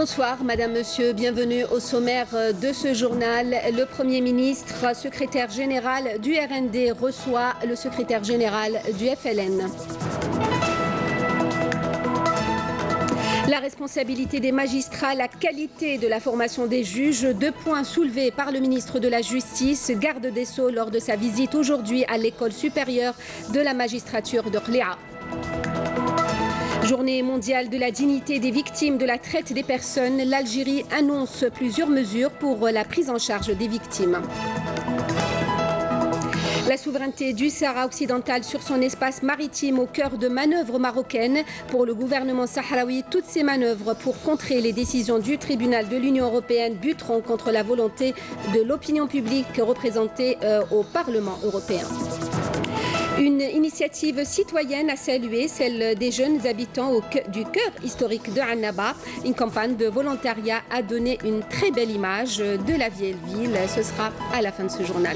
Bonsoir Madame, Monsieur, bienvenue au sommaire de ce journal. Le Premier ministre, secrétaire général du RND, reçoit le secrétaire général du FLN. La responsabilité des magistrats, la qualité de la formation des juges, 2 points soulevés par le ministre de la Justice, garde des Sceaux, lors de sa visite aujourd'hui à l'école supérieure de la magistrature de Qli'a. Journée mondiale de la dignité des victimes de la traite des personnes, l'Algérie annonce plusieurs mesures pour la prise en charge des victimes. La souveraineté du Sahara occidental sur son espace maritime au cœur de manœuvres marocaines. Pour le gouvernement sahraoui, toutes ces manœuvres pour contrer les décisions du tribunal de l'Union européenne buteront contre la volonté de l'opinion publique représentée au Parlement européen. Une initiative citoyenne à saluer, celle des jeunes habitants du cœur historique de Annaba. Une campagne de volontariat a donné une très belle image de la vieille ville. Ce sera à la fin de ce journal.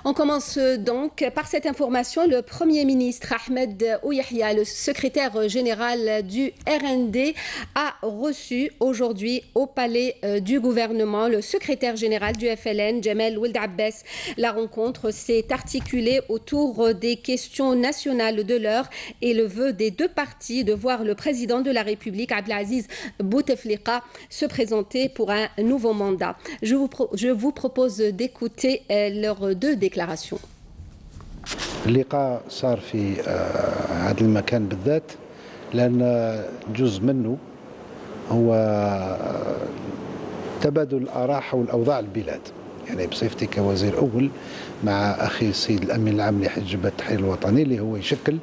On commence donc par cette information. Le Premier ministre Ahmed Ouyahia, le secrétaire général du RND, a reçu aujourd'hui au palais du gouvernement le secrétaire général du FLN, Jamel Oueld Abbas. La rencontre s'est articulée autour des questions nationales de l'heure et le vœu des deux parties de voir le président de la République, Abdelaziz Bouteflika, se présenter pour un nouveau mandat. Je vous propose d'écouter leurs deux déclarations. اللقاء صار في هذا المكان بالذات لأن جزء منه هو تبادل الآراء حول أوضاع البلاد، يعني بصفتي كوزير أول مع أخي السيد الأمين العام لحزب التحرير الوطني اللي هو يشكل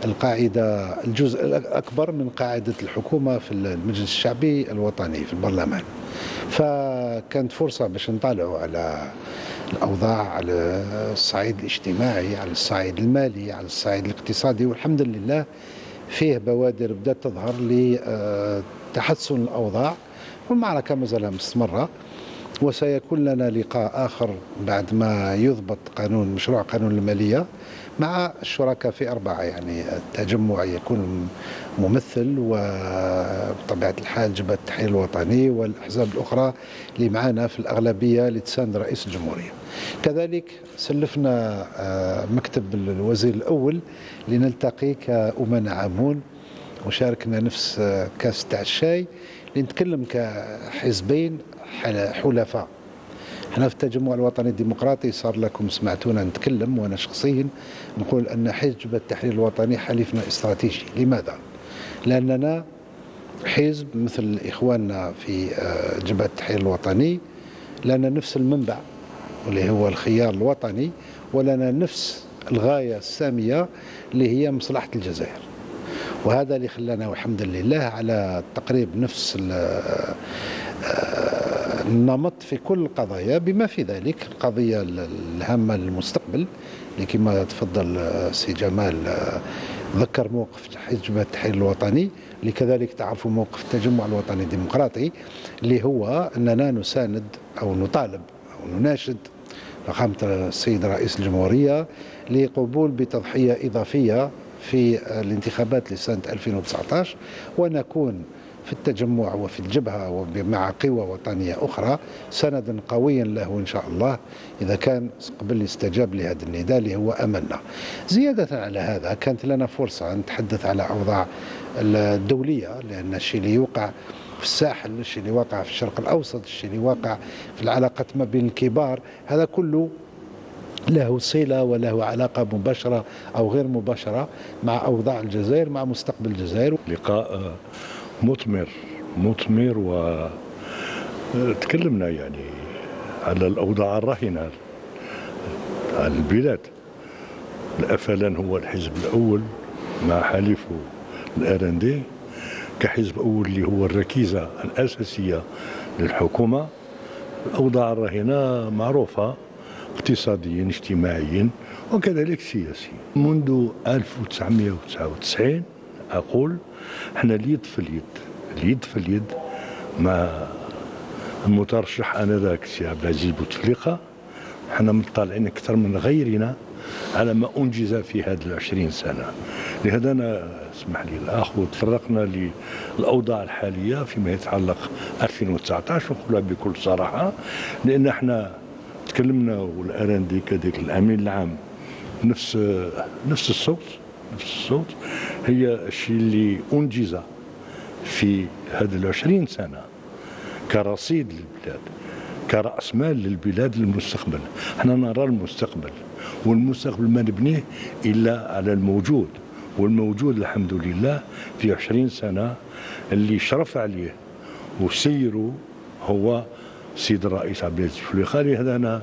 القاعدة الجزء الأكبر من قاعدة الحكومة في المجلس الشعبي الوطني في البرلمان. فكانت فرصة باش نطالعوا على الأوضاع على الصعيد الاجتماعي، على الصعيد المالي، على الصعيد الاقتصادي، والحمد لله فيه بوادر بدأت تظهر لتحسن الأوضاع، والمعركة ما زالها مستمرة. وسيكون لنا لقاء آخر بعد ما يضبط مشروع قانون المالية مع الشركاء في 4، يعني التجمع يكون ممثل، وبطبيعة الحال جبهة التحرير الوطني والأحزاب الأخرى اللي معنا في الأغلبية لتساند رئيس الجمهورية. كذلك سلفنا مكتب الوزير الأول لنلتقي كأمنا عامون، وشاركنا نفس كاس تاع الشاي لنتكلم كحزبين حلفاء. احنا في التجمع الوطني الديمقراطي صار لكم سمعتونا نتكلم، وانا شخصيا نقول ان حزب التحرير الوطني حليفنا استراتيجي. لماذا؟ لاننا حزب مثل اخواننا في جبهه التحرير الوطني لنا نفس المنبع اللي هو الخيار الوطني، ولنا نفس الغايه الساميه اللي هي مصلحه الجزائر. وهذا اللي خلانا والحمد لله على تقريب نفس النمط في كل القضايا، بما في ذلك القضية الهامة للمستقبل اللي كما تفضل سي جمال ذكر موقف حزب التحرير الوطني، اللي كذلك تعرفوا موقف التجمع الوطني الديمقراطي اللي هو أننا نساند أو نطالب أو نناشد فخامة السيد رئيس الجمهورية لقبول بتضحية إضافية في الانتخابات لسنة 2019، ونكون في التجمع وفي الجبهة ومع قوى وطنية أخرى سندا قويا له إن شاء الله إذا كان قبل يستجاب لهذا النداء اللي هو أملنا. زيادة على هذا كانت لنا فرصة أن نتحدث على أوضاع الدولية، لأن الشيء اللي يوقع في الساحل، الشيء اللي واقع في الشرق الأوسط، الشيء اللي واقع في العلاقات ما بين الكبار، هذا كله له صلة وله علاقة مباشرة أو غير مباشرة مع أوضاع الجزائر، مع مستقبل الجزائر. لقاء مثمر وتكلمنا يعني على الأوضاع الراهنة على البلاد. الأفلان هو الحزب الأول مع حليفه الRND كحزب أول اللي هو الركيزة الأساسية للحكومة. الأوضاع الراهنة معروفة اقتصاديا اجتماعيا وكذلك سياسيا. منذ 1999 أقول احنا اليد في اليد مع المترشح آنذاك السي عبد العزيز بوتفليقة. احنا مطلعين أكثر من غيرنا على ما أنجز في هذه 20 سنة. لهذا أنا اسمح لي الأخ وتطرقنا للأوضاع الحالية فيما يتعلق 2019 ونقولها بكل صراحة، لأن احنا تكلمنا والأراندي كذلك الأمين العام نفس الصوت هي الشيء اللي أنجز في هذه 20 سنة كرصيد للبلاد، كرأس مال للبلاد للمستقبل. احنا نرى المستقبل، والمستقبل ما نبنيه إلا على الموجود، والموجود الحمد لله في 20 سنة اللي شرف عليه وسيره هو السيد الرئيس عبد العزيز بوتفليقة. لهذا أنا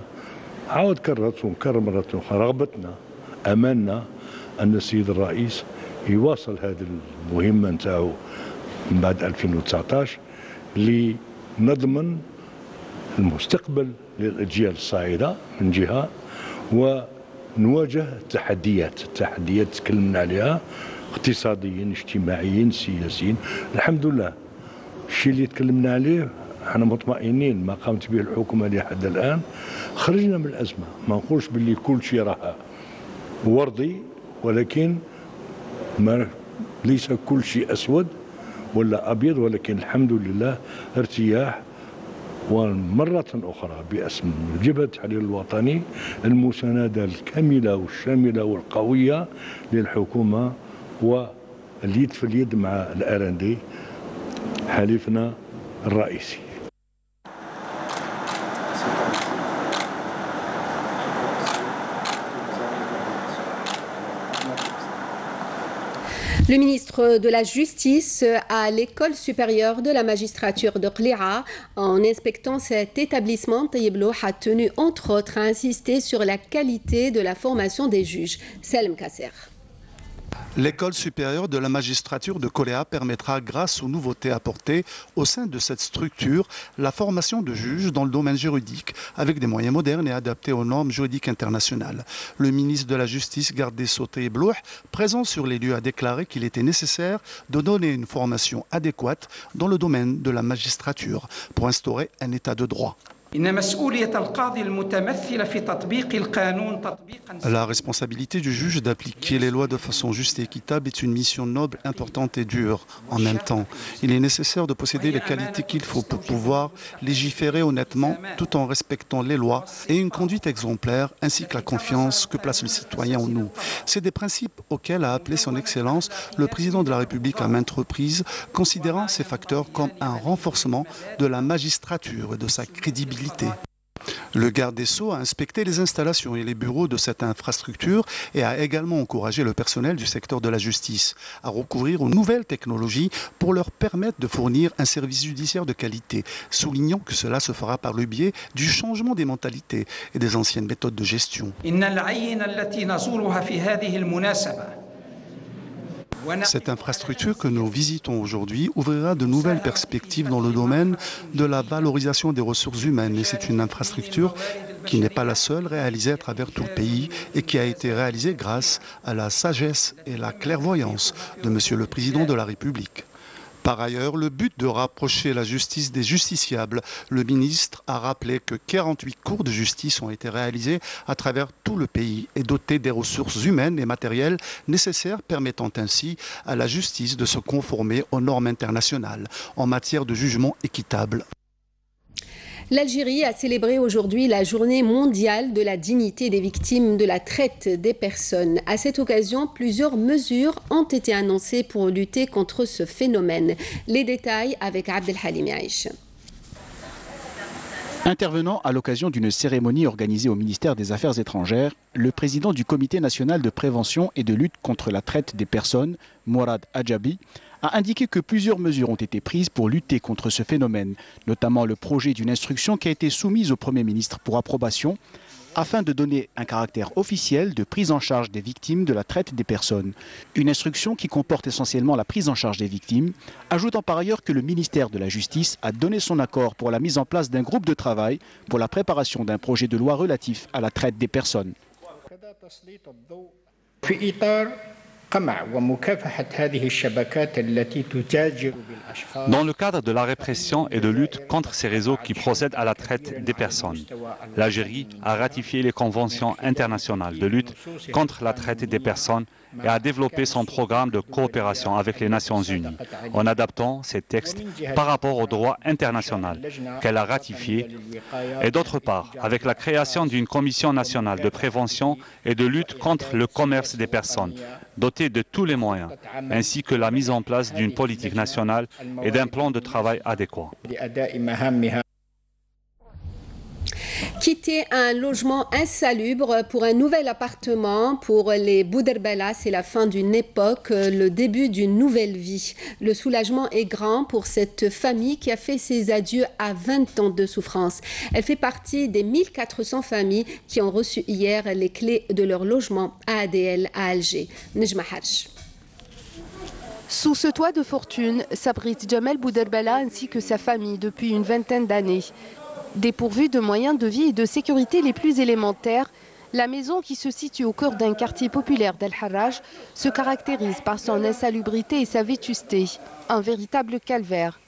عاود كررت ونكرر مرة أخرى رغبتنا أملنا أن السيد الرئيس يواصل هذه المهمة نتاعو من بعد 2019 لنضمن المستقبل للأجيال الصاعدة من جهة، ونواجه التحديات تكلمنا عليها اقتصاديا اجتماعيا سياسيا. الحمد لله الشيء اللي تكلمنا عليه احنا مطمئنين ما قامت به الحكومة لحد الآن. خرجنا من الأزمة، ما نقولش باللي كل شيء راه وردي، ولكن ما ليس كل شيء أسود ولا أبيض، ولكن الحمد لله ارتياح. ومرة أخرى باسم جبهة التحرير الوطني المساندة الكاملة والشاملة والقوية للحكومة، واليد في اليد مع الأراندي حليفنا الرئيسي. Le ministre de la Justice à l'École supérieure de la magistrature de Qli'a, en inspectant cet établissement, Tayyib Loh a tenu entre autres à insister sur la qualité de la formation des juges. Salem Kasser. L'école supérieure de la magistrature de Qli'a permettra, grâce aux nouveautés apportées au sein de cette structure, la formation de juges dans le domaine juridique avec des moyens modernes et adaptés aux normes juridiques internationales. Le ministre de la Justice, garde des Sceaux Tayyib Loh, présent sur les lieux, a déclaré qu'il était nécessaire de donner une formation adéquate dans le domaine de la magistrature pour instaurer un état de droit. La responsabilité du juge d'appliquer les lois de façon juste et équitable est une mission noble, importante et dure en même temps. Il est nécessaire de posséder les qualités qu'il faut pour pouvoir légiférer honnêtement tout en respectant les lois et une conduite exemplaire ainsi que la confiance que place le citoyen en nous. C'est des principes auxquels a appelé son Excellence le président de la République à maintes reprises, considérant ces facteurs comme un renforcement de la magistrature et de sa crédibilité. Le garde des Sceaux a inspecté les installations et les bureaux de cette infrastructure et a également encouragé le personnel du secteur de la justice à recourir aux nouvelles technologies pour leur permettre de fournir un service judiciaire de qualité, soulignant que cela se fera par le biais du changement des mentalités et des anciennes méthodes de gestion. Cette infrastructure que nous visitons aujourd'hui ouvrira de nouvelles perspectives dans le domaine de la valorisation des ressources humaines. Et c'est une infrastructure qui n'est pas la seule réalisée à travers tout le pays et qui a été réalisée grâce à la sagesse et la clairvoyance de Monsieur le Président de la République. Par ailleurs, le but de rapprocher la justice des justiciables, le ministre a rappelé que 48 cours de justice ont été réalisés à travers tout le pays et dotés des ressources humaines et matérielles nécessaires, permettant ainsi à la justice de se conformer aux normes internationales en matière de jugement équitable. L'Algérie a célébré aujourd'hui la journée mondiale de la dignité des victimes de la traite des personnes. À cette occasion, plusieurs mesures ont été annoncées pour lutter contre ce phénomène. Les détails avec Abdelhalim Yaïch. Intervenant à l'occasion d'une cérémonie organisée au ministère des Affaires étrangères, le président du Comité national de prévention et de lutte contre la traite des personnes, Mourad Adjabi, a indiqué que plusieurs mesures ont été prises pour lutter contre ce phénomène, notamment le projet d'une instruction qui a été soumise au Premier ministre pour approbation, afin de donner un caractère officiel de prise en charge des victimes de la traite des personnes. Une instruction qui comporte essentiellement la prise en charge des victimes, ajoutant par ailleurs que le ministère de la Justice a donné son accord pour la mise en place d'un groupe de travail pour la préparation d'un projet de loi relatif à la traite des personnes. Dans le cadre de la répression et de lutte contre ces réseaux qui procèdent à la traite des personnes, l'Algérie a ratifié les conventions internationales de lutte contre la traite des personnes et a développé son programme de coopération avec les Nations Unies en adaptant ces textes par rapport au droit international qu'elle a ratifié et d'autre part avec la création d'une commission nationale de prévention et de lutte contre le commerce des personnes dotée de tous les moyens ainsi que la mise en place d'une politique nationale et d'un plan de travail adéquat. Quitter un logement insalubre pour un nouvel appartement pour les Bouderbala, c'est la fin d'une époque, le début d'une nouvelle vie. Le soulagement est grand pour cette famille qui a fait ses adieux à 20 ans de souffrance. Elle fait partie des 1400 familles qui ont reçu hier les clés de leur logement à ADL à Alger. Nejma Hadj. Sous ce toit de fortune s'abrite Jamel Bouderbala ainsi que sa famille depuis une vingtaine d'années. Dépourvue de moyens de vie et de sécurité les plus élémentaires, la maison qui se situe au cœur d'un quartier populaire d'El-Harraj se caractérise par son insalubrité et sa vétusté, un véritable calvaire.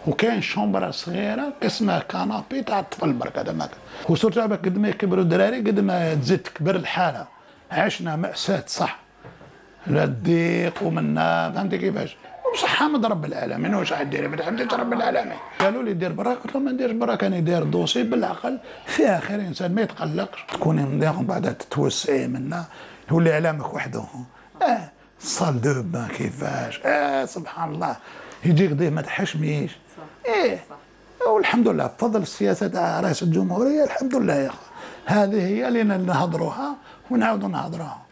وكان شومبرا صغيره قسمها كانابي تاع الطفل برك هذا ماك وصرت قد ما يكبروا الدراري قد ما تزيد تكبر الحاله عشنا مأساة صح لا الضيق ومنا فهمتي كيفاش بصح حمد رب العالمين واش غدير ما حمدش رب العالمين قالوا لي دير برا قلت لهم ما نديرش برا كان يدير دوسي بالعقل فيها خير انسان ما يتقلقش تكوني من بعد تتوسعي منا يولي علامك وحده صال دو بان كيفاش سبحان الله يجيك ديه ما تحشميش والحمد لله بفضل السياسه تاع رئيس الجمهوريه الحمد لله يا اخي هذه هي اللي نهضروها ونعاودوا نهضروها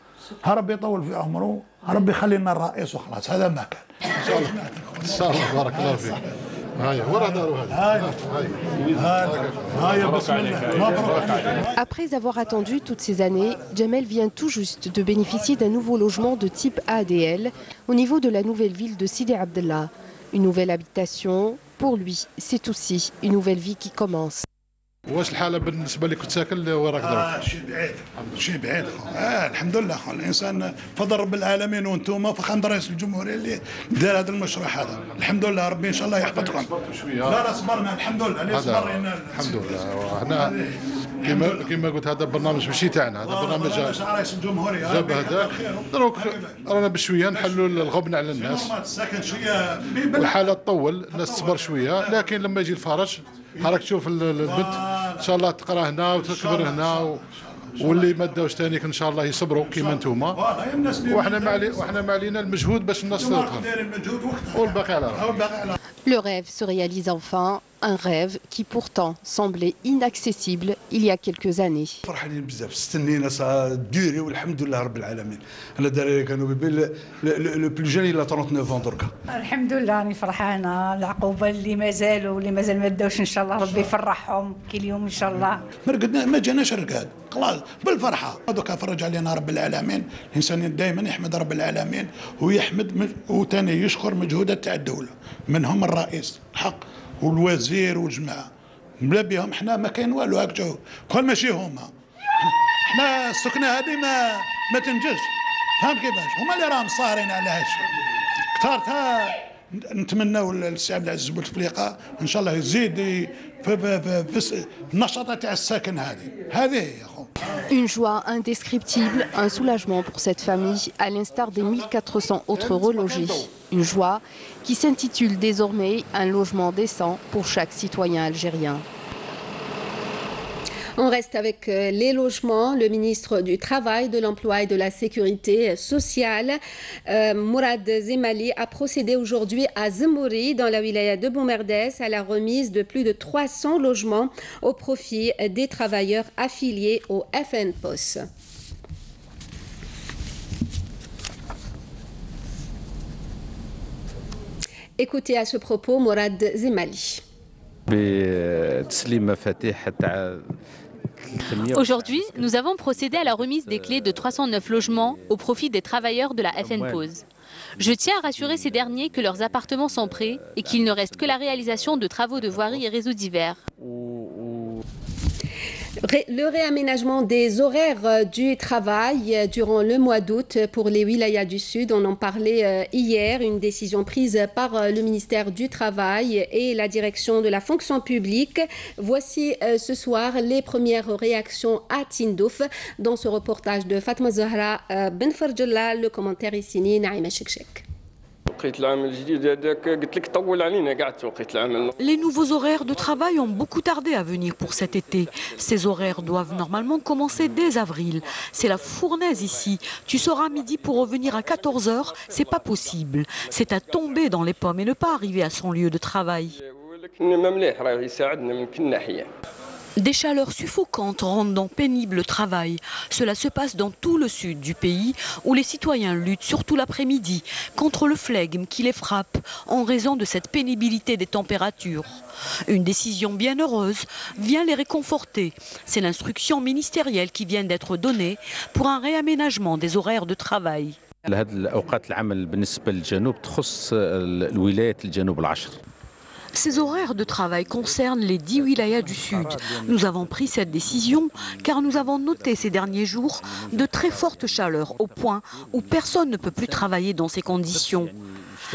ربي يطول في عمره ربي يخلي لنا الرئيس وخلاص هذا ما كان ان شاء الله ان شاء الله بارك الله فيك هاي ورا داروا هاي بسم الله مبروك. Après avoir attendu toutes ces années, Jamel vient tout juste de bénéficier d'un nouveau logement de type ADL au niveau de la nouvelle ville de Sidi Abdellah. Une nouvelle habitation, pour lui, c'est aussi une nouvelle vie qui commence. واش الحاله بالنسبه لي كنت ساكن وراك دابا شي بعيد الحمد لله الانسان فضل رب العالمين وانتم فخامه رئيس الجمهوريه اللي دار هذا المشروع هذا الحمد لله ربي ان شاء الله يحفظكم لا صبرنا الحمد لله اللي صبرنا الحمد لله وحنا كما قلت هذا برنامج ماشي تاعنا هذا برنامج رئيس الجمهوريه جاب هذا دروك رانا بشويه نحلوا الغبن على الناس والحاله تطول الناس تصبر شويه لكن لما يجي الفرج راك تشوف البنت ان شاء الله تقرا هنا وتكبر هنا واللي ما داوش ثاني ان شاء الله يصبروا كيما نتوما وحنا ما علينا المجهود باش الناس تدخل والباقي على راه. Le rêve se réalise enfin, un rêve qui pourtant semblait inaccessible il y a quelques années. فرحانين بزاف استنينا ديري والحمد لله رب العالمين. انا الدراري كانوا لو بلو جون الى 39 دركا. الحمد لله راني فرحانه العقوبه اللي مازال ما داوش ان شاء الله ربي يفرحهم كل يوم ان شاء الله. ما جاناش رقاد خلاص بالفرحه دوكا فرج علينا رب العالمين الانسان دائما يحمد رب العالمين ويحمد وثاني يشكر مجهودات تاع الدوله منهم الرئيس الحق والوزير والجماعه بلا بهم حنا ما كاين والو هاك جو كل ماشي هما حنا السكنه هذه ما تنجزش فهم كيفاش هما اللي راهم صارين على هادشي كثرتها نتمناو للسي عبد العزيز بوتفليقه ان شاء الله يزيد في النشاطات تاع الساكن هذه هي اخو. Une joie indescriptible, un soulagement pour cette famille, à l'instar des 1400 autres relogés. Une joie qui s'intitule désormais un logement décent pour chaque citoyen algérien. On reste avec les logements. Le ministre du Travail, de l'Emploi et de la Sécurité sociale, Mourad Zemali, a procédé aujourd'hui à Zemouri, dans la wilaya de Boumerdès, à la remise de plus de 300 logements au profit des travailleurs affiliés au FNPOS. Écoutez à ce propos Mourad Zemali. Aujourd'hui, nous avons procédé à la remise des clés de 309 logements au profit des travailleurs de la FNPOS. Je tiens à rassurer ces derniers que leurs appartements sont prêts et qu'il ne reste que la réalisation de travaux de voirie et réseaux divers. Le réaménagement des horaires du travail durant le mois d'août pour les wilayas du Sud, on en parlait hier, une décision prise par le ministère du Travail et la direction de la fonction publique. Voici ce soir les premières réactions à Tindouf dans ce reportage de Fatma Zahra Ben Farjalla, le commentaire ici Naïma Chekchek. Les nouveaux horaires de travail ont beaucoup tardé à venir pour cet été. Ces horaires doivent normalement commencer dès avril. C'est la fournaise ici. Tu sors à midi pour revenir à 14 h, c'est pas possible. C'est à tomber dans les pommes et ne pas arriver à son lieu de travail. Des chaleurs suffocantes rendant pénible le travail. Cela se passe dans tout le sud du pays où les citoyens luttent, surtout l'après-midi, contre le flegme qui les frappe en raison de cette pénibilité des températures. Une décision bien heureuse vient les réconforter. C'est l'instruction ministérielle qui vient d'être donnée pour un réaménagement des horaires de travail. Ces horaires de travail concernent les 10 wilayas du Sud. Nous avons pris cette décision car nous avons noté ces derniers jours de très fortes chaleurs au point où personne ne peut plus travailler dans ces conditions.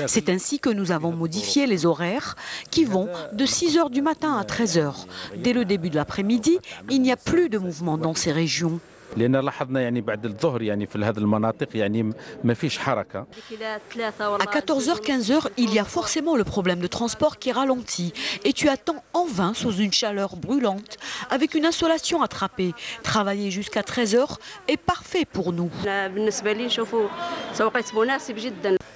C'est ainsi que nous avons modifié les horaires qui vont de 6 h du matin à 13 h. Dès le début de l'après-midi, il n'y a plus de mouvement dans ces régions. À 14 h, 15 h, il y a forcément le problème de transport qui ralentit. Et tu attends en vain sous une chaleur brûlante, avec une insolation attrapée. Travailler jusqu'à 13 h est parfait pour nous.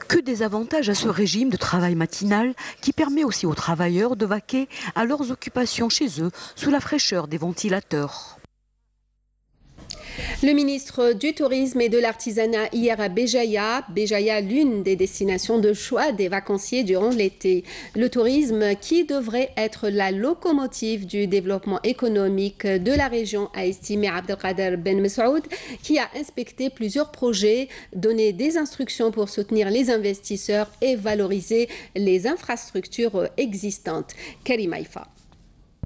Que des avantages à ce régime de travail matinal qui permet aussi aux travailleurs de vaquer à leurs occupations chez eux sous la fraîcheur des ventilateurs. Le ministre du Tourisme et de l'Artisanat hier à Béjaïa, l'une des destinations de choix des vacanciers durant l'été. Le tourisme qui devrait être la locomotive du développement économique de la région, a estimé Abdelkader Ben Messoud, qui a inspecté plusieurs projets, donné des instructions pour soutenir les investisseurs et valoriser les infrastructures existantes. Karim Haïfa.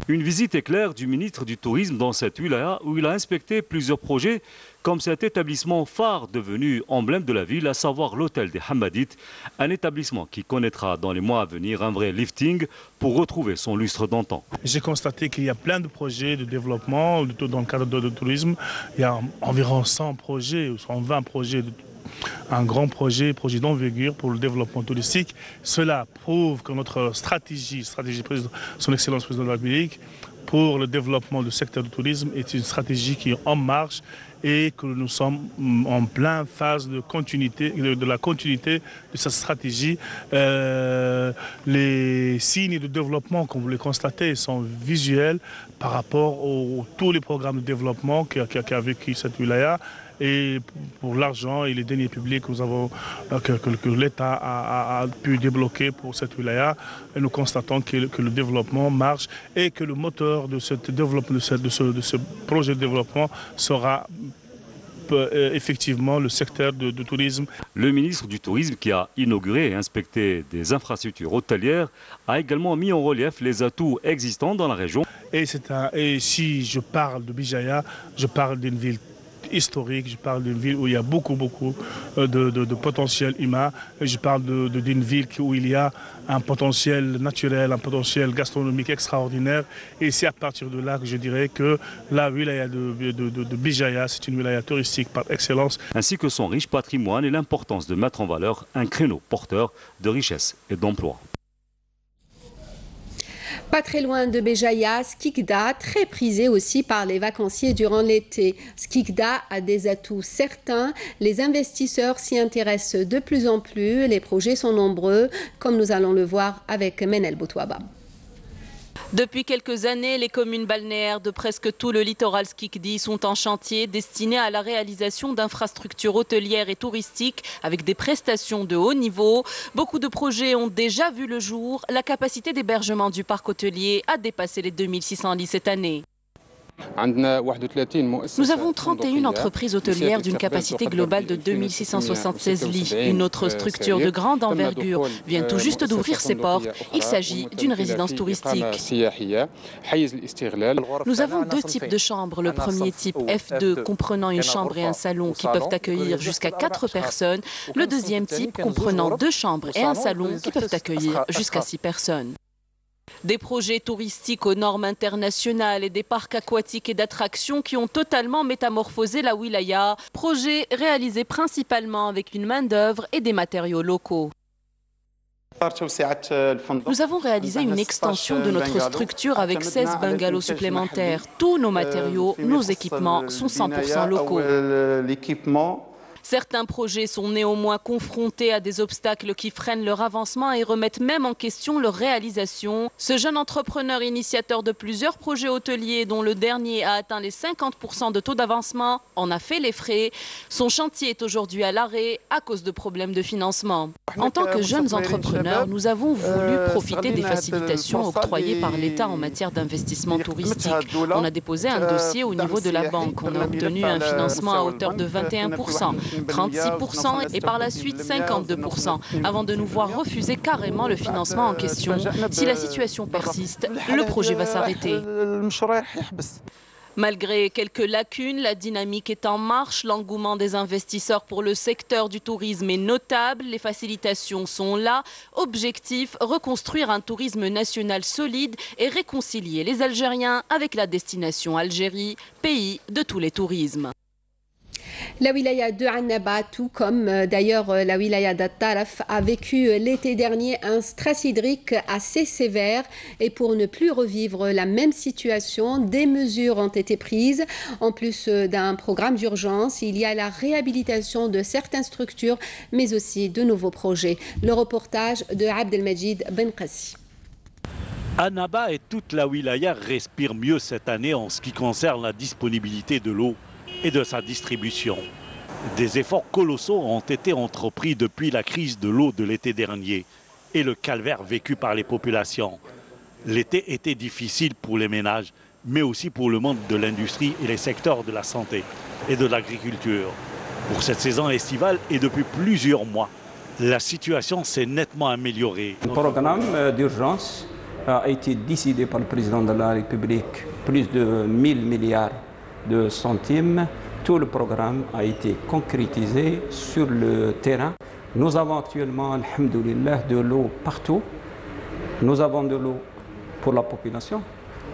Une visite éclair du ministre du Tourisme dans cette wilaya où il a inspecté plusieurs projets comme cet établissement phare devenu emblème de la ville, à savoir l'hôtel des Hammadites, un établissement qui connaîtra dans les mois à venir un vrai lifting pour retrouver son lustre d'antan. J'ai constaté qu'il y a plein de projets de développement dans le cadre de tourisme. Il y a environ 100 projets ou 120 projets un grand projet d'envergure pour le développement touristique. Cela prouve que notre stratégie son Excellence Président de la République, pour le développement du secteur du tourisme est une stratégie qui est en marche et que nous sommes en pleine phase de la continuité de cette stratégie. Les signes de développement, comme vous le constatez, sont visuels par rapport à tous les programmes de développement qu'a vécu cette wilaya. Et pour l'argent et les deniers publics que l'État a pu débloquer pour cette wilaya, nous constatons que le développement marche et que le moteur de ce projet de développement sera effectivement le secteur du tourisme. Le ministre du Tourisme, qui a inauguré et inspecté des infrastructures hôtelières, a également mis en relief les atouts existants dans la région. Et si je parle de Béjaïa, je parle d'une ville historique, je parle d'une ville où il y a beaucoup de potentiel humain, je parle d'une ville où il y a un potentiel naturel, un potentiel gastronomique extraordinaire, et c'est à partir de là que je dirais que la wilaya de Béjaïa, c'est une wilaya touristique par excellence. Ainsi que son riche patrimoine et l'importance de mettre en valeur un créneau porteur de richesse et d'emploi. Pas très loin de Béjaïa, Skikda, très prisé aussi par les vacanciers durant l'été. Skikda a des atouts certains, les investisseurs s'y intéressent de plus en plus, les projets sont nombreux, comme nous allons le voir avec Menel Boutouaba. Depuis quelques années, les communes balnéaires de presque tout le littoral Skikdi sont en chantier destiné à la réalisation d'infrastructures hôtelières et touristiques avec des prestations de haut niveau. Beaucoup de projets ont déjà vu le jour. La capacité d'hébergement du parc hôtelier a dépassé les 2600 lits cette année. Nous avons 31 entreprises hôtelières d'une capacité globale de 2676 lits. Une autre structure de grande envergure vient tout juste d'ouvrir ses portes. Il s'agit d'une résidence touristique. Nous avons deux types de chambres. Le premier type F2 comprenant une chambre et un salon qui peuvent accueillir jusqu'à 4 personnes. Le deuxième type comprenant 2 chambres et un salon qui peuvent accueillir jusqu'à 6 personnes. Des projets touristiques aux normes internationales et des parcs aquatiques et d'attractions qui ont totalement métamorphosé la wilaya. Projets réalisés principalement avec une main-d'œuvre et des matériaux locaux. Nous avons réalisé une extension de notre structure avec 16 bungalows supplémentaires. Tous nos matériaux, nos équipements sont 100% locaux. Certains projets sont néanmoins confrontés à des obstacles qui freinent leur avancement et remettent même en question leur réalisation. Ce jeune entrepreneur initiateur de plusieurs projets hôteliers, dont le dernier a atteint les 50% de taux d'avancement, en a fait les frais. Son chantier est aujourd'hui à l'arrêt à cause de problèmes de financement. En tant que jeunes entrepreneurs, nous avons voulu profiter des facilitations octroyées par l'État en matière d'investissement touristique. On a déposé un dossier au niveau de la banque. On a obtenu un financement à hauteur de 21%. 36% et par la suite 52%, avant de nous voir refuser carrément le financement en question. Si la situation persiste, le projet va s'arrêter. Malgré quelques lacunes, la dynamique est en marche. L'engouement des investisseurs pour le secteur du tourisme est notable. Les facilitations sont là. Objectif, reconstruire un tourisme national solide et réconcilier les Algériens avec la destination Algérie, pays de tous les tourismes. La wilaya de Annaba, tout comme d'ailleurs la wilaya d'At-Taraf, a vécu l'été dernier un stress hydrique assez sévère. Et pour ne plus revivre la même situation, des mesures ont été prises. En plus d'un programme d'urgence, il y a la réhabilitation de certaines structures, mais aussi de nouveaux projets. Le reportage de Abdelmajid Ben Qassi. Annaba et toute la wilaya respirent mieux cette année en ce qui concerne la disponibilité de l'eau et de sa distribution. Des efforts colossaux ont été entrepris depuis la crise de l'eau de l'été dernier et le calvaire vécu par les populations. L'été était difficile pour les ménages, mais aussi pour le monde de l'industrie et les secteurs de la santé et de l'agriculture. Pour cette saison estivale et depuis plusieurs mois, la situation s'est nettement améliorée. Le programme d'urgence a été décidé par le président de la République, plus de 1000 milliards de centimes. Tout le programme a été concrétisé sur le terrain. Nous avons actuellement, alhamdoulilah, de l'eau partout. Nous avons de l'eau pour la population.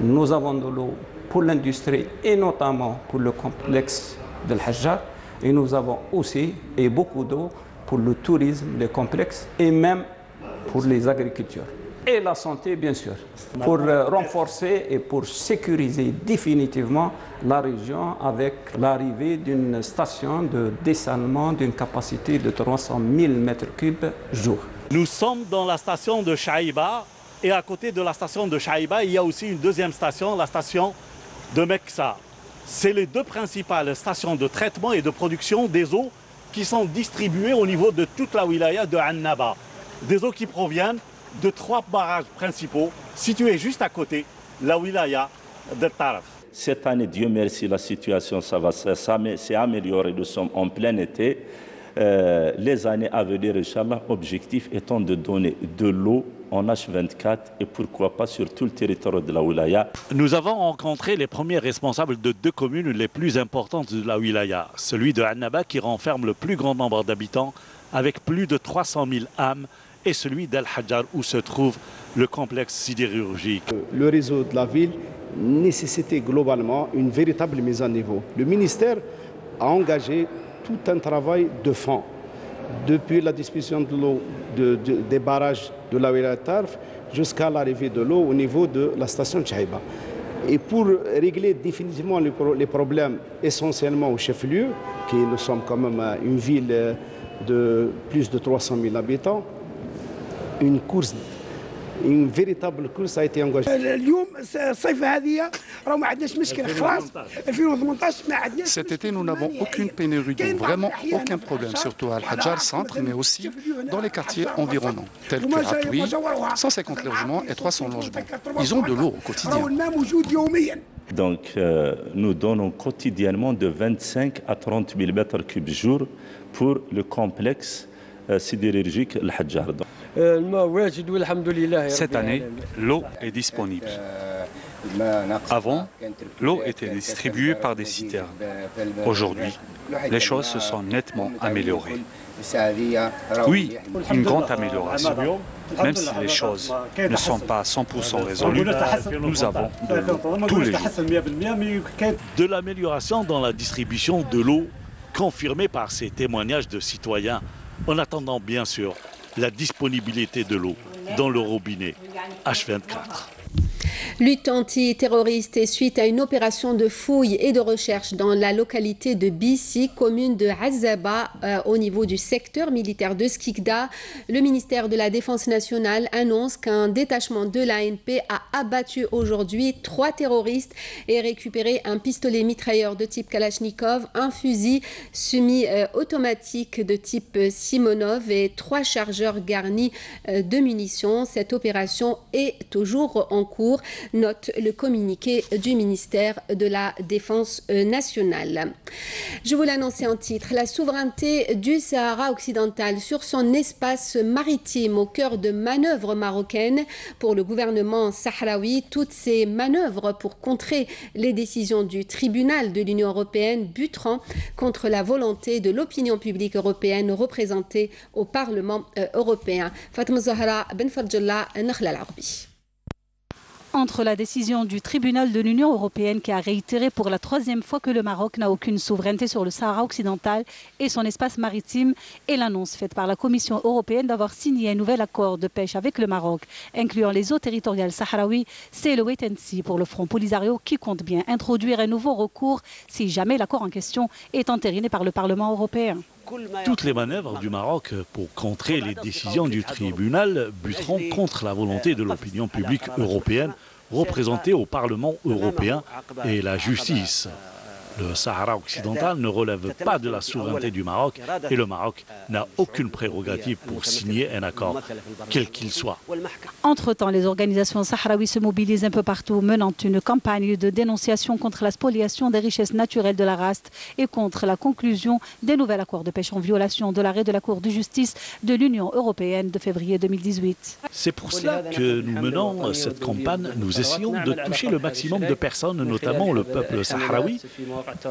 Nous avons de l'eau pour l'industrie et notamment pour le complexe de l'Hajjar. Et nous avons aussi et beaucoup d'eau pour le tourisme, les complexes et même pour les agricultures. Et la santé, bien sûr, pour renforcer et pour sécuriser définitivement la région avec l'arrivée d'une station de dessalement d'une capacité de 300 000 m3 jour. Nous sommes dans la station de Chaïba et à côté de la station de Chaïba, il y a aussi une deuxième station, la station de Meksa. C'est les deux principales stations de traitement et de production des eaux qui sont distribuées au niveau de toute la wilaya de Annaba. Des eaux qui proviennent de 3 barrages principaux situés juste à côté, la wilaya de Taraf. Cette année, Dieu merci, la situation s'est améliorée. Nous sommes en plein été. Les années à venir, Inch'Allah, objectif étant de donner de l'eau en H24 et pourquoi pas sur tout le territoire de la wilaya. Nous avons rencontré les premiers responsables de 2 communes les plus importantes de la wilaya. Celui de Annaba qui renferme le plus grand nombre d'habitants avec plus de 300 000 âmes et celui d'Al-Hajjar où se trouve le complexe sidérurgique. Le réseau de la ville nécessitait globalement une véritable mise à niveau. Le ministère a engagé tout un travail de fond, depuis la distribution de l'eau des barrages de la wilaya de Tarf jusqu'à l'arrivée de l'eau au niveau de la station de Chaïba. Et pour régler définitivement les problèmes essentiellement au chef-lieu, qui nous sommes quand même une ville de plus de 300 000 habitants, une véritable course a été engagée. Cet été, nous n'avons aucune pénurie d'eau, vraiment aucun problème, surtout à Al-Hajjar centre, mais aussi dans les quartiers environnants, tels que Atoui, 150 logements et 300 logements. Ils ont de l'eau au quotidien. Donc nous donnons quotidiennement de 25 à 30 000 mètres cubes jour pour le complexe sidérurgique El Hadjar. Cette année, l'eau est disponible. Avant, l'eau était distribuée par des citernes. Aujourd'hui, les choses se sont nettement améliorées. Oui, une grande amélioration. Même si les choses ne sont pas à 100% résolues, nous avons de l'eau tous les jours. De l'amélioration dans la distribution de l'eau, confirmée par ces témoignages de citoyens, en attendant bien sûr la disponibilité de l'eau dans le robinet H24. Lutte antiterroriste et suite à une opération de fouille et de recherche dans la localité de Bissi, commune de Azaba, au niveau du secteur militaire de Skikda, le ministère de la Défense nationale annonce qu'un détachement de l'ANP a abattu aujourd'hui 3 terroristes et récupéré un pistolet mitrailleur de type Kalachnikov, un fusil semi-automatique de type Simonov et 3 chargeurs garnis de munitions. Cette opération est toujours en cours, note le communiqué du ministère de la Défense nationale. Je vous l'annonçais en titre, la souveraineté du Sahara occidental sur son espace maritime au cœur de manœuvres marocaines pour le gouvernement sahraoui. Toutes ces manœuvres pour contrer les décisions du tribunal de l'Union européenne buteront contre la volonté de l'opinion publique européenne représentée au Parlement européen. Fatima Zahra Ben Fadjallah, Nakhla Al-Arbi. Entre la décision du tribunal de l'Union européenne qui a réitéré pour la 3e fois que le Maroc n'a aucune souveraineté sur le Sahara occidental et son espace maritime et l'annonce faite par la Commission européenne d'avoir signé un nouvel accord de pêche avec le Maroc, incluant les eaux territoriales sahraouis, c'est le wait and see pour le Front Polisario qui compte bien introduire un nouveau recours si jamais l'accord en question est entériné par le Parlement européen. Toutes les manœuvres du Maroc pour contrer les décisions du tribunal buteront contre la volonté de l'opinion publique européenne représentée au Parlement européen et la justice. Le Sahara occidental ne relève pas de la souveraineté du Maroc et le Maroc n'a aucune prérogative pour signer un accord, quel qu'il soit. Entre-temps, les organisations sahraouies se mobilisent un peu partout, menant une campagne de dénonciation contre la spoliation des richesses naturelles de la Raste et contre la conclusion des nouveaux accords de pêche en violation de l'arrêt de la Cour de justice de l'Union européenne de février 2018. C'est pour cela que nous menons cette campagne. Nous essayons de toucher le maximum de personnes, notamment le peuple sahraoui,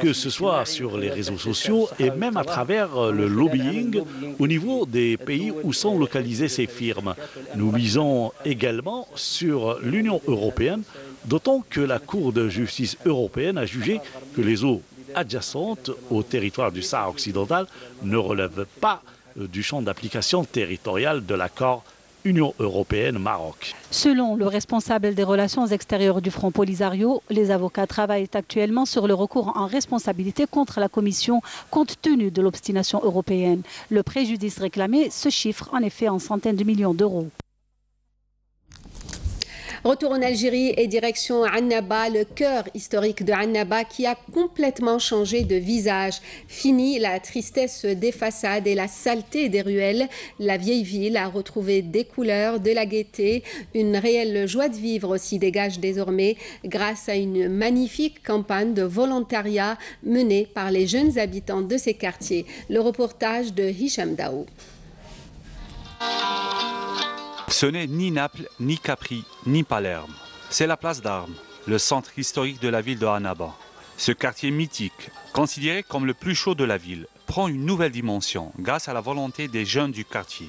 que ce soit sur les réseaux sociaux et même à travers le lobbying au niveau des pays où sont localisées ces firmes. Nous misons également sur l'Union européenne, d'autant que la Cour de justice européenne a jugé que les eaux adjacentes au territoire du Sahara occidental ne relèvent pas du champ d'application territorial de l'accord Union européenne-Maroc. Selon le responsable des relations extérieures du Front Polisario, les avocats travaillent actuellement sur le recours en responsabilité contre la Commission compte tenu de l'obstination européenne. Le préjudice réclamé se chiffre en effet en centaines de millions d'euros. Retour en Algérie et direction Annaba, le cœur historique de Annaba qui a complètement changé de visage. Fini la tristesse des façades et la saleté des ruelles. La vieille ville a retrouvé des couleurs, de la gaieté. Une réelle joie de vivre aussi dégage désormais grâce à une magnifique campagne de volontariat menée par les jeunes habitants de ces quartiers. Le reportage de Hicham Daou. Ce n'est ni Naples, ni Capri, ni Palerme. C'est la place d'Armes, le centre historique de la ville de Annaba. Ce quartier mythique, considéré comme le plus chaud de la ville, prend une nouvelle dimension grâce à la volonté des jeunes du quartier.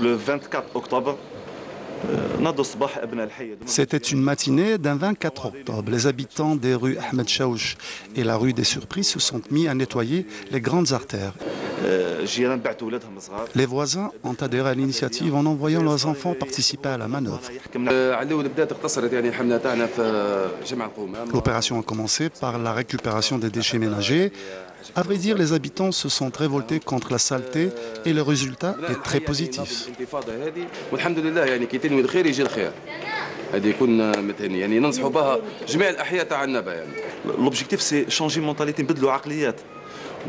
Le 24 octobre, c'était une matinée d'un 24 octobre. Les habitants des rues Ahmed Chaouch et la rue des Surprises se sont mis à nettoyer les grandes artères. Les voisins ont adhéré à l'initiative en envoyant leurs enfants participer à la manœuvre. L'opération a commencé par la récupération des déchets ménagers. À vrai dire, les habitants se sont révoltés contre la saleté et le résultat est très positif. L'objectif c'est changer mentalité, نبدلوا عقليات.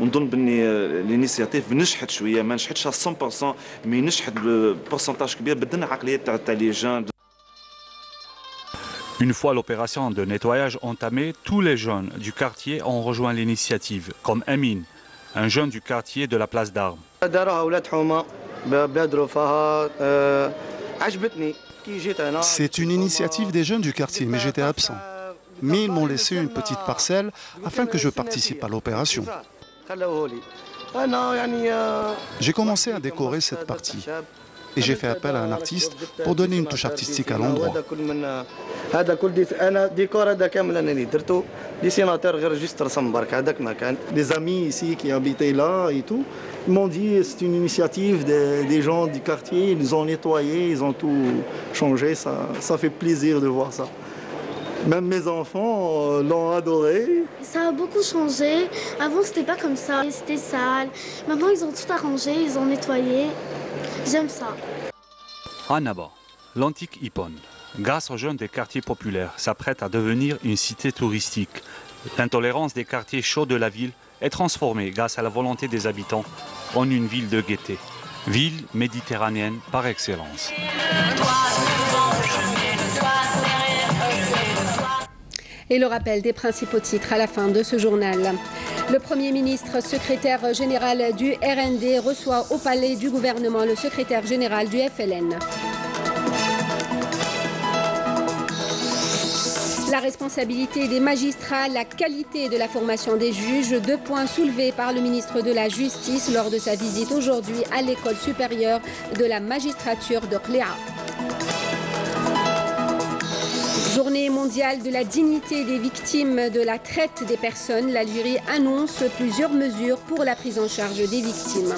ونظن بني الانيسياتيف نجحت شويه ما نجحتش 100% مي نجحت ببورسنتاج كبير بدلنا عقليه تاع لي جان. Une fois l'opération de nettoyage entamée, tous les jeunes du quartier ont rejoint l'initiative, comme Amin, un jeune du quartier de la place d'Armes. C'est une initiative des jeunes du quartier, mais j'étais absent. Mais ils m'ont laissé une petite parcelle afin que je participe à l'opération. J'ai commencé à décorer cette partie et j'ai fait appel à un artiste pour donner une touche artistique à l'endroit. Les amis ici qui habitaient là et tout, ils m'ont dit que c'est une initiative des gens du quartier, ils ont nettoyé, ils ont tout changé, ça fait plaisir de voir ça. Même mes enfants l'ont adoré. Ça a beaucoup changé. Avant, c'était pas comme ça. C'était sale. Maintenant, ils ont tout arrangé, ils ont nettoyé. J'aime ça. Annaba, l'antique Hippone, grâce aux jeunes des quartiers populaires, s'apprête à devenir une cité touristique. L'intolérance des quartiers chauds de la ville est transformée grâce à la volonté des habitants en une ville de gaieté. Ville méditerranéenne par excellence. Et le rappel des principaux titres à la fin de ce journal. Le Premier ministre, secrétaire général du RND, reçoit au palais du gouvernement le secrétaire général du FLN. La responsabilité des magistrats, la qualité de la formation des juges, 2 points soulevés par le ministre de la Justice lors de sa visite aujourd'hui à l'école supérieure de la magistrature de Qléa. Journée mondiale de la dignité des victimes de la traite des personnes, l'Algérie annonce plusieurs mesures pour la prise en charge des victimes.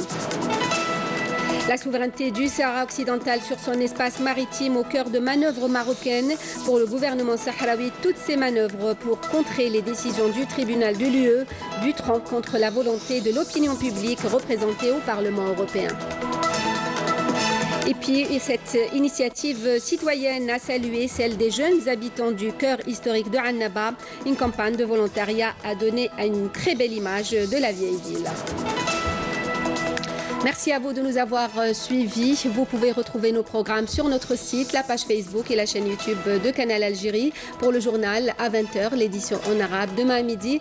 La souveraineté du Sahara occidental sur son espace maritime au cœur de manœuvres marocaines. Pour le gouvernement sahraoui, toutes ces manœuvres pour contrer les décisions du tribunal de l'UE buteront contre la volonté de l'opinion publique représentée au Parlement européen. Et puis, cette initiative citoyenne a salué celle des jeunes habitants du cœur historique de Annaba. Une campagne de volontariat a donné une très belle image de la vieille ville. Merci à vous de nous avoir suivis. Vous pouvez retrouver nos programmes sur notre site, la page Facebook et la chaîne YouTube de Canal Algérie. Pour le journal à 20h, l'édition en arabe demain à midi.